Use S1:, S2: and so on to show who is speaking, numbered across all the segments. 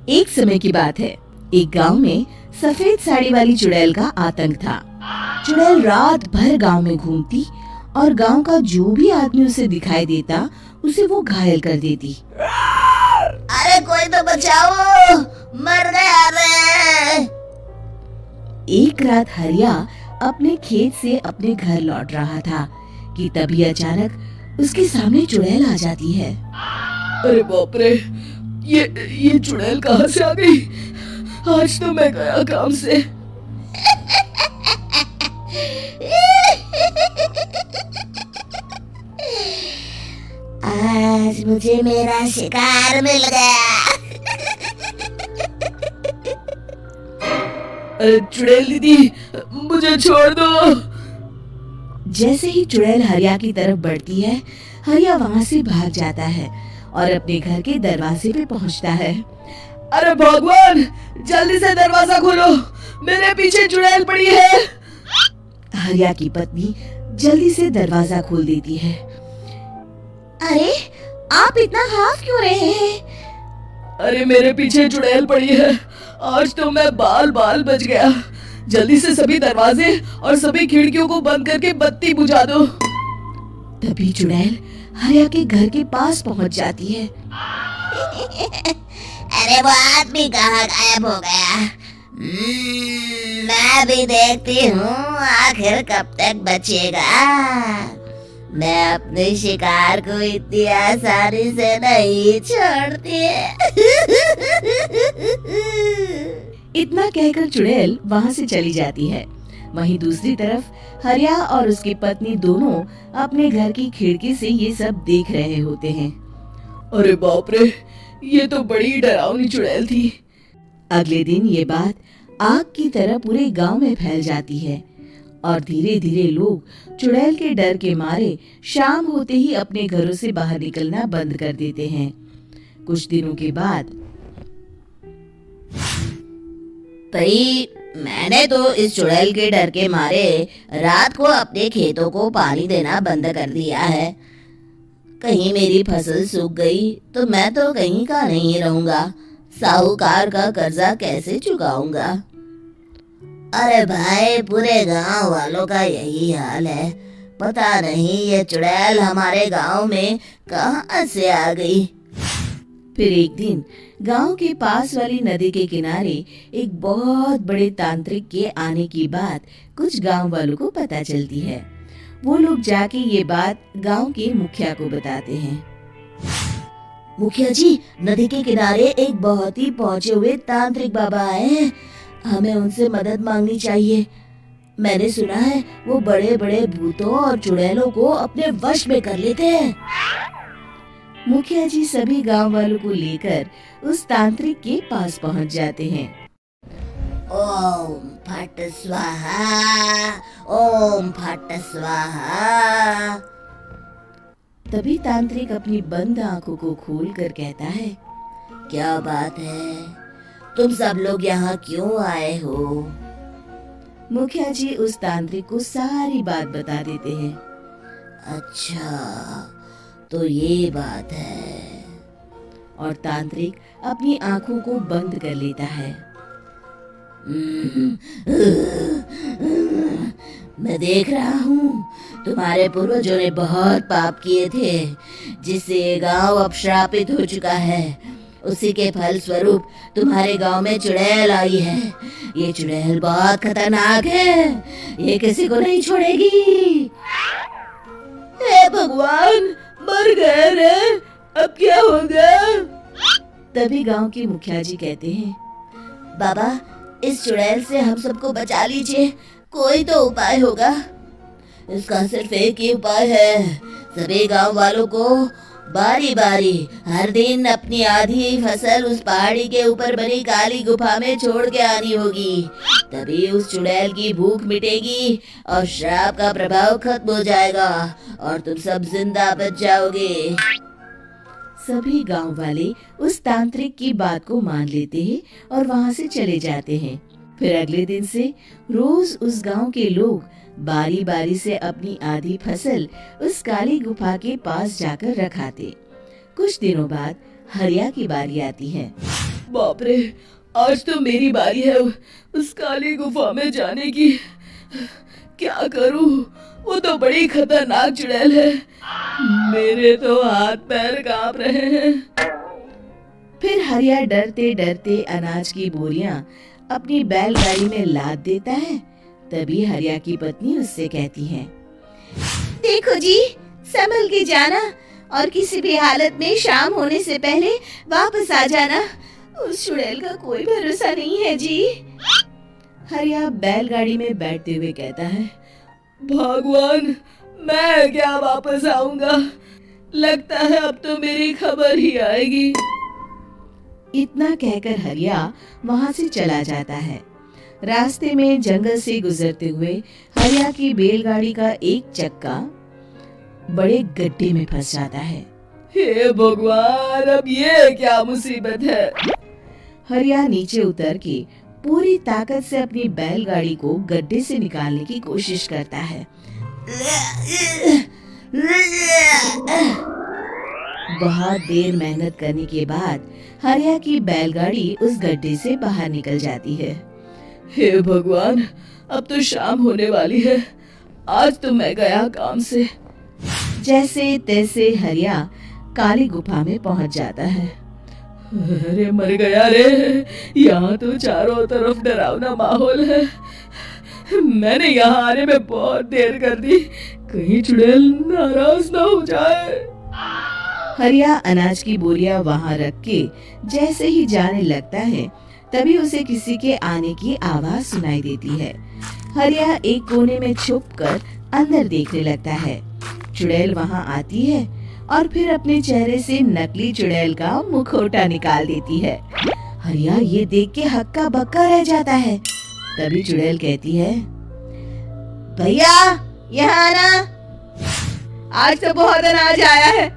S1: एक समय की बात है। एक गांव में सफेद साड़ी वाली चुड़ैल का आतंक था। चुड़ैल रात भर गांव में घूमती और गांव का जो भी आदमी उसे दिखाई देता उसे वो घायल कर देती।
S2: अरे कोई तो बचाओ, मर गया रे।
S1: एक रात हरिया अपने खेत से अपने घर लौट रहा था कि तभी अचानक उसके सामने चुड़ैल आ जाती है।
S3: अरे बाप रे, ये चुड़ैल कहाँ से आ गई? आज तो मैं गया काम से।
S2: आज मुझे मेरा शिकार मिल गया।
S3: अरे चुड़ैल दीदी, मुझे छोड़ दो।
S1: जैसे ही चुड़ैल हरिया की तरफ बढ़ती है, हरिया वहाँ से भाग जाता है और अपने घर के दरवाजे पे पहुँचता है।
S3: अरे भगवान, जल्दी से दरवाजा खोलो, मेरे पीछे चुड़ैल पड़ी है।
S1: हरिया की पत्नी जल्दी से दरवाजा खोल देती है।
S2: अरे आप इतना हाफ क्यों रहे हैं?
S3: अरे मेरे पीछे चुड़ैल पड़ी है, आज तो मैं बाल बच गया। जल्दी से सभी दरवाजे और सभी खिड़कियों को बंद करके बत्ती बुझा दो।
S1: तभी चुड़ैल हरिया के घर के पास पहुंच जाती है।
S2: अरे वो आदमी कहाँ गायब हो गया? मैं भी देखती हूँ आखिर कब तक बचेगा। मैं अपने शिकार को इतनी आसानी से नहीं छोड़ती।
S1: इतना कहकर चुड़ैल वहाँ से चली जाती है। वहीं दूसरी तरफ हरिया और उसकी पत्नी दोनों अपने घर की खिड़की से ये सब देख रहे होते हैं।
S3: अरे बाप रे, ये तो बड़ी डरावनी चुड़ैल थी।
S1: अगले दिन ये बात आग की तरह पूरे गांव में फैल जाती है और धीरे धीरे लोग चुड़ैल के डर के मारे शाम होते ही अपने घरों से बाहर निकलना बंद कर देते हैं। कुछ दिनों के बाद
S2: भाई, मैंने तो इस चुड़ैल के डर के मारे रात को अपने खेतों को पानी देना बंद कर दिया है। कहीं मेरी फसल सूख गई तो मैं तो कहीं का नहीं रहूंगा। साहूकार का कर्जा कैसे चुकाऊंगा? अरे भाई, पूरे गांव वालों का यही हाल है। पता नहीं ये चुड़ैल हमारे गांव में कहां से आ गई।
S1: फिर एक दिन गांव के पास वाली नदी के किनारे एक बहुत बड़े तांत्रिक के आने की बात कुछ गांव वालों को पता चलती है। वो लोग जाके ये बात गांव के मुखिया को बताते हैं।
S2: मुखिया जी, नदी के किनारे एक बहुत ही पहुंचे हुए तांत्रिक बाबा आए हैं। हमें उनसे मदद मांगनी चाहिए। मैंने सुना है वो बड़े बड़े भूतों और चुड़ैलों को अपने वश में कर लेते हैं।
S1: मुखिया जी सभी गांव वालों को लेकर उस तांत्रिक के पास पहुंच जाते हैं।
S2: ओम फट स्वाहा, ओम फट स्वाहा।
S1: तभी तांत्रिक अपनी बंद आंखों को खोलकर कहता है,
S2: क्या बात है? तुम सब लोग यहाँ क्यों आए हो?
S1: मुखिया जी उस तांत्रिक को सारी बात बता देते हैं।
S2: अच्छा, तो ये बात है।
S1: और तांत्रिक अपनी आंखों को बंद कर लेता है।
S2: मैं देख रहा हूँ तुम्हारे पूर्वजों ने बहुत पाप किए थे, जिससे ये गांव अब श्रापित हो चुका है। उसी के फल स्वरूप तुम्हारे गांव में चुड़ैल आई है। ये चुड़ैल बहुत खतरनाक है, ये किसी को नहीं छोड़ेगी।
S3: हे भगवान, मर गए रे, अब क्या होगा?
S1: तभी गांव के मुखिया जी कहते हैं,
S2: बाबा, इस चुड़ैल से हम सबको बचा लीजिए। कोई तो उपाय होगा। इसका सिर्फ एक ही उपाय है। सभी गांव वालों को बारी बारी हर दिन अपनी आधी फसल उस पहाड़ी के ऊपर बनी काली गुफा में छोड़ के आनी होगी। तभी उस चुड़ैल की भूख मिटेगी और श्राप का प्रभाव खत्म हो जाएगा और तुम सब जिंदा बच जाओगे।
S1: सभी गांव वाले उस तांत्रिक की बात को मान लेते हैं और वहां से चले जाते हैं। फिर अगले दिन से रोज उस गांव के लोग बारी बारी से अपनी आधी फसल उस काली गुफा के पास जाकर रखाते। कुछ दिनों बाद हरिया की बारी आती है।
S3: बाप रे, आज तो मेरी बारी है उस काली गुफा में जाने की। क्या करूं? वो तो बड़ी खतरनाक चुड़ैल है। मेरे तो हाथ पैर कांप रहे हैं।
S1: फिर हरिया डरते डरते अनाज की बोरियां अपनी बैलगाड़ी में लाद देता है। तभी हरिया की पत्नी उससे कहती है,
S2: देखो जी, संभल के जाना और किसी भी हालत में शाम होने से पहले वापस आ जाना। उस चुड़ैल का कोई भरोसा नहीं है जी।
S1: हरिया बैलगाड़ी में बैठते हुए कहता है,
S3: भगवान, मैं क्या वापस आऊंगा? लगता है अब तो मेरी खबर ही आएगी।
S1: इतना कहकर हरिया वहां से चला जाता है। रास्ते में जंगल से गुजरते हुए हरिया की बैलगाड़ी का एक चक्का बड़े गड्ढे में फंस जाता है।
S3: हे भगवान, अब ये क्या मुसीबत है?
S1: हरिया नीचे उतर के पूरी ताकत से अपनी बैलगाड़ी को गड्ढे से निकालने की कोशिश करता है। बहुत देर मेहनत करने के बाद हरिया की बैलगाड़ी उस गड्ढे से बाहर निकल जाती है।
S3: हे भगवान, अब तो शाम होने वाली है। आज तो मैं गया काम से।
S1: जैसे तैसे हरिया काली गुफा में पहुंच जाता है।
S3: अरे मर गया रे, यहाँ तो चारों तरफ डरावना माहौल है। मैंने यहाँ आने में बहुत देर कर दी, कहीं चुड़ैल नाराज ना हो जाए।
S1: हरिया अनाज की बोरियां वहां रख के जैसे ही जाने लगता है, तभी उसे किसी के आने की आवाज सुनाई देती है। हरिया एक कोने में छुपकर अंदर देखने लगता है। चुड़ैल वहां आती है और फिर अपने चेहरे से नकली चुड़ैल का मुखौटा निकाल देती है। हरिया ये देख के हक्का बक्का रह जाता है। तभी चुड़ैल कहती है,
S2: भैया यहाँ आना।
S3: आज तो बहुत अनाज आया है,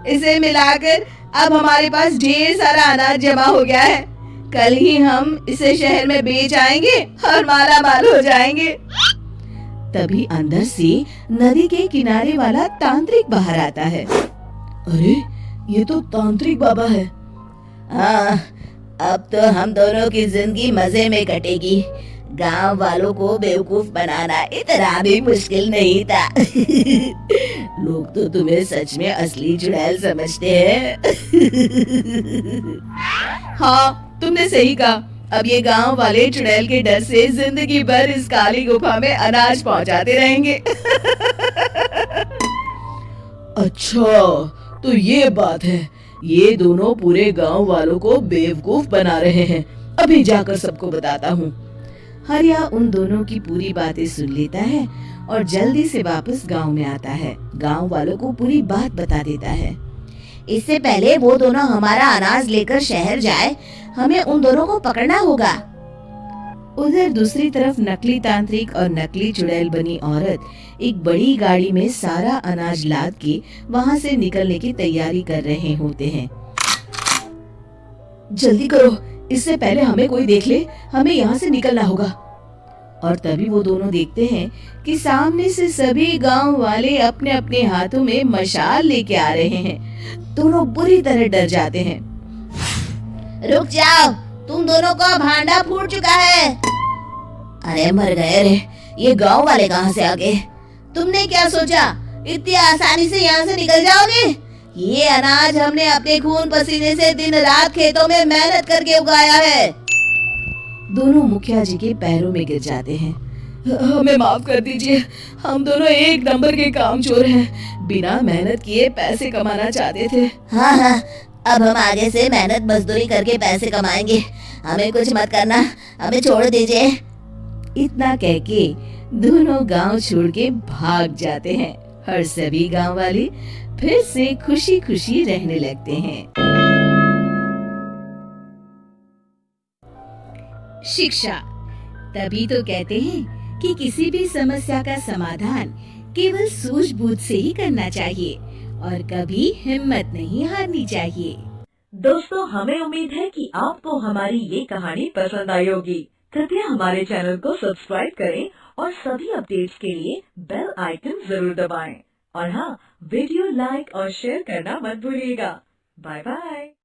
S3: इसे मिलाकर अब हमारे पास ढेर सारा अनाज जमा हो गया है। कल ही हम इसे शहर में बेच आएंगे और माला माल हो जाएंगे।
S1: तभी अंदर से नदी के किनारे वाला तांत्रिक बाहर आता है।
S3: अरे, ये तो तांत्रिक बाबा है।
S2: हाँ, अब तो हम दोनों की जिंदगी मजे में कटेगी। गांव वालों को बेवकूफ बनाना इतना भी मुश्किल नहीं था।
S1: लोग तो तुम्हें सच में असली चुड़ैल समझते हैं।
S3: हाँ, तुमने सही कहा। अब ये गांव वाले चुड़ैल के डर से जिंदगी भर इस काली गुफा में अनाज पहुंचाते रहेंगे। अच्छा, तो ये बात है। ये दोनों पूरे गांव वालों को बेवकूफ बना रहे हैं। अभी जाकर सबको बताता हूँ।
S1: हरिया उन दोनों की पूरी बातें सुन लेता है और जल्दी से वापस गांव में आता है। गांव वालों को पूरी बात बता देता है।
S2: इससे पहले वो दोनों हमारा अनाज लेकर शहर जाए, हमें उन दोनों को पकड़ना होगा।
S1: उधर दूसरी तरफ नकली तांत्रिक और नकली चुड़ैल बनी औरत एक बड़ी गाड़ी में सारा अनाज लाद के वहां से निकलने की तैयारी कर रहे होते हैं।
S3: जल्दी करो, इससे पहले हमें कोई देख ले। हमें यहाँ से निकलना होगा।
S1: और तभी वो दोनों देखते हैं कि सामने से सभी गांव वाले अपने अपने हाथों में मशाल लेके आ रहे हैं। दोनों बुरी तरह डर जाते हैं।
S2: रुक जाओ, तुम दोनों का भांडा फूट चुका है। अरे मर गए रे, ये गांव वाले कहाँ से आ गए? तुमने क्या सोचा इतनी आसानी से यहाँ से निकल जाओगे? ये अनाज हमने अपने खून पसीने से दिन रात खेतों में मेहनत करके उगाया है।
S1: दोनों मुखिया जी के पैरों में गिर जाते हैं।
S3: हमें माफ कर दीजिए, हम दोनों एक नंबर के कामचोर हैं। बिना मेहनत किए पैसे कमाना चाहते थे।
S2: हाँ हाँ, अब हम आगे से मेहनत मजदूरी करके पैसे कमाएंगे। हमें कुछ मत करना, हमें छोड़ दीजिए।
S1: इतना कह के दोनों गांव छोड़ के भाग जाते हैं और सभी गांव वाले फिर से खुशी खुशी रहने लगते हैं। शिक्षा, तभी तो कहते हैं कि किसी भी समस्या का समाधान केवल सूझबूझ से ही करना चाहिए और कभी हिम्मत नहीं हारनी चाहिए।
S4: दोस्तों, हमें उम्मीद है कि आपको हमारी ये कहानी पसंद आई होगी। कृपया हमारे चैनल को सब्सक्राइब करें और सभी अपडेट्स के लिए बेल आइकन जरूर दबाएं। और हाँ, वीडियो लाइक और शेयर करना मत भूलिएगा। Bye bye.